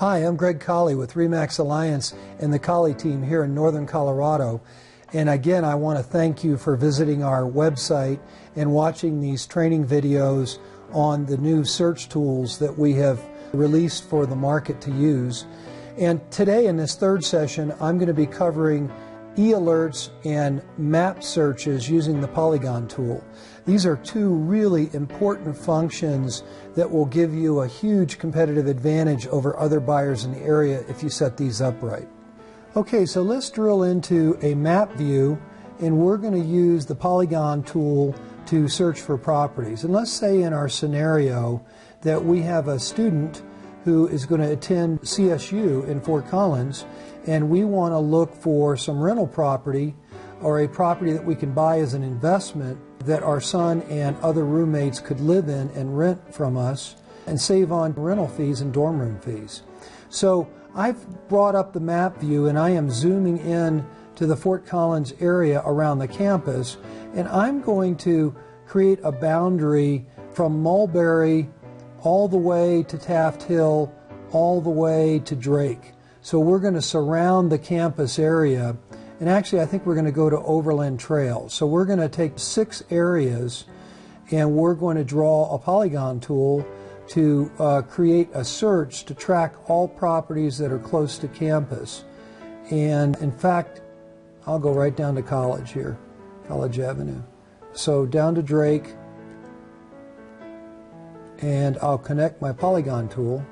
Hi, I'm Greg Colley with RE/MAX Alliance and the Colley team here in Northern Colorado. And again, I want to thank you for visiting our website and watching these training videos on the new search tools that we have released for the market to use. And today in this third session, I'm going to be covering e-alerts and map searches using the Polygon tool. These are two really important functions that will give you a huge competitive advantage over other buyers in the area if you set these up right. Okay, so let's drill into a map view, and we're going to use the Polygon tool to search for properties. And let's say in our scenario that we have a student who is going to attend CSU in Fort Collins, and we want to look for some rental property or a property that we can buy as an investment that our son and other roommates could live in and rent from us and save on rental fees and dorm room fees. So I've brought up the map view and I am zooming in to the Fort Collins area around the campus, and I'm going to create a boundary from Mulberry all the way to Taft Hill, all the way to Drake. So we're going to surround the campus area, and actually I think we're going to go to Overland Trail. So we're going to take 6 areas and we're going to draw a polygon tool to create a search to track all properties that are close to campus. And in fact, I'll go right down to College here, College Avenue. So down to Drake, and I'll connect my polygon tool.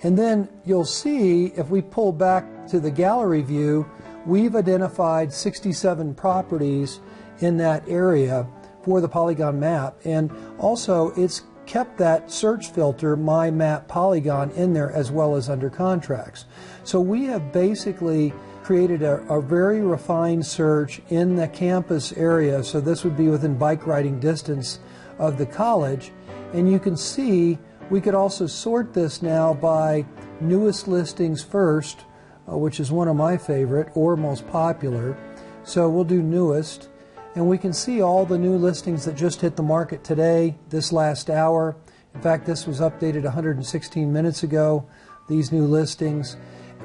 And then you'll see if we pull back to the gallery view, we've identified 67 properties in that area for the polygon map, and also it's kept that search filter, My Map Polygon, in there as well as under contracts. So we have basically created a very refined search in the campus area, so this would be within bike riding distance of the college. And you can see we could also sort this now by newest listings first, which is one of my favorite, or most popular. So we'll do newest, and we can see all the new listings that just hit the market today, this last hour. In fact, this was updated 116 minutes ago, these new listings.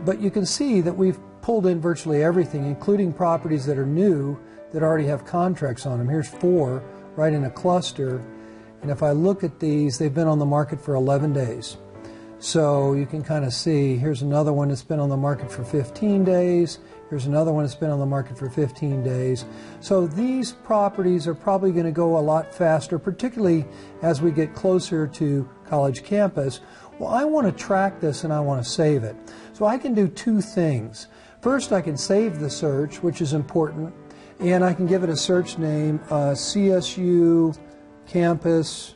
But you can see that we've pulled in virtually everything, including properties that are new that already have contracts on them. Here's 4 right in a cluster. And if I look at these, they've been on the market for 11 days. So you can kind of see, here's another one that's been on the market for 15 days. Here's another one that's been on the market for 15 days. So these properties are probably going to go a lot faster, particularly as we get closer to college campus. Well, I want to track this and I want to save it. So I can do 2 things. First, I can save the search, which is important, and I can give it a search name, CSU Campus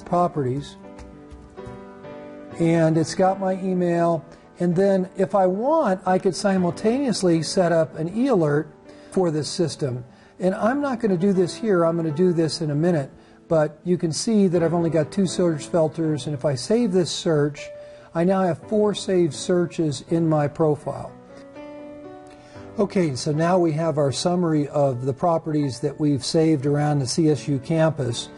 Properties, and it's got my email. And then if I want, I could simultaneously set up an e-alert for this system. And I'm not going to do this here, I'm going to do this in a minute, but you can see that I've only got 2 search filters, and if I save this search, I now have 4 saved searches in my profile. Okay, so now we have our summary of the properties that we've saved around the CSU campus.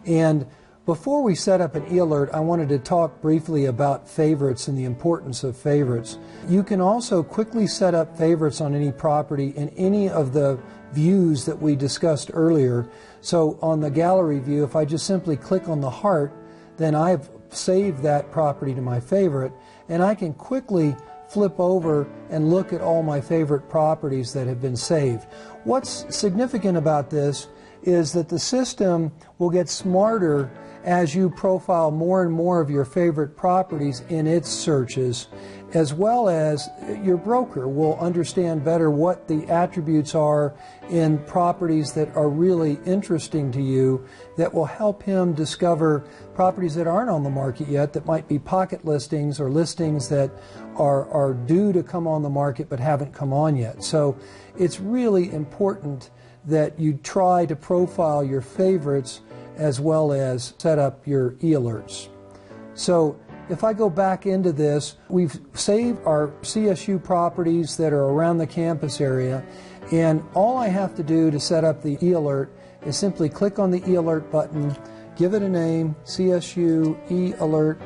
And before we set up an e-alert, I wanted to talk briefly about favorites and the importance of favorites. You can also quickly set up favorites on any property in any of the views that we discussed earlier. So on the gallery view, if I just simply click on the heart, then I've saved that property to my favorite, and I can quickly flip over and look at all my favorite properties that have been saved. What's significant about this is that the system will get smarter as you profile more and more of your favorite properties in its searches, as well as your broker will understand better what the attributes are in properties that are really interesting to you, that will help him discover properties that aren't on the market yet, that might be pocket listings or listings that are due to come on the market but haven't come on yet. So it's really important that you try to profile your favorites as well as set up your e-alerts. So if I go back into this, we've saved our CSU properties that are around the campus area, and all I have to do to set up the e-alert is simply click on the e-alert button, give it a name, CSU e-alert,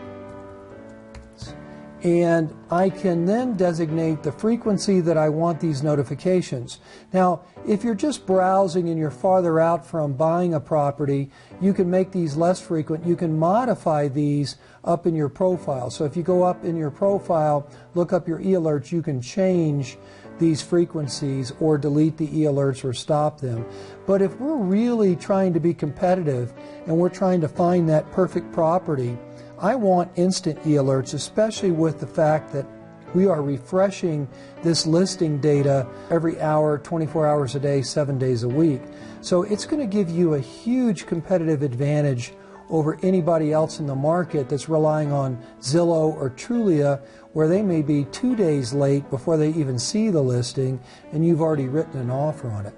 and I can then designate the frequency that I want these notifications. Now, if you're just browsing and you're farther out from buying a property, you can make these less frequent. You can modify these up in your profile. So if you go up in your profile, look up your e-alerts, you can change these frequencies or delete the e-alerts or stop them. But if we're really trying to be competitive and we're trying to find that perfect property, I want instant e-alerts, especially with the fact that we are refreshing this listing data every hour, 24 hours a day, 7 days a week. So it's going to give you a huge competitive advantage over anybody else in the market that's relying on Zillow or Trulia, where they may be 2 days late before they even see the listing and you've already written an offer on it.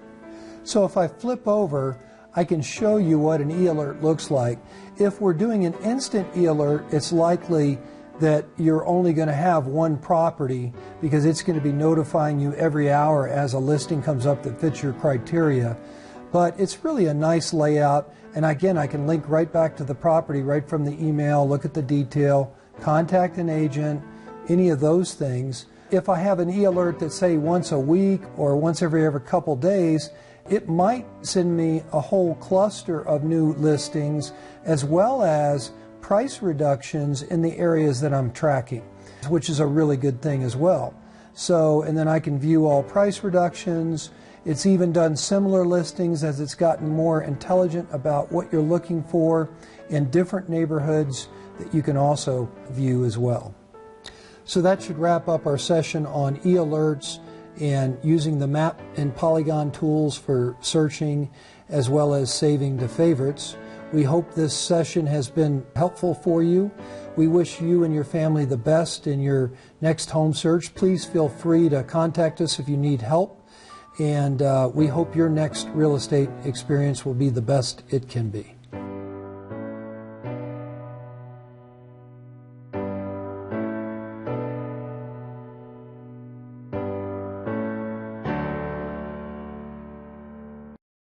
So if I flip over, I can show you what an e-alert looks like. If we're doing an instant e-alert, it's likely that you're only going to have one property because it's going to be notifying you every hour as a listing comes up that fits your criteria. But it's really a nice layout, and again, I can link right back to the property right from the email, look at the detail, contact an agent, any of those things. If I have an e-alert that say once a week or once every couple days, it might send me a whole cluster of new listings as well as price reductions in the areas that I'm tracking, which is a really good thing as well. So, and then I can view all price reductions. It's even done similar listings as it's gotten more intelligent about what you're looking for in different neighborhoods that you can also view as well. So that should wrap up our session on e-alerts and using the map and polygon tools for searching as well as saving to favorites. We hope this session has been helpful for you. We wish you and your family the best in your next home search. Please feel free to contact us if you need help, and we hope your next real estate experience will be the best it can be.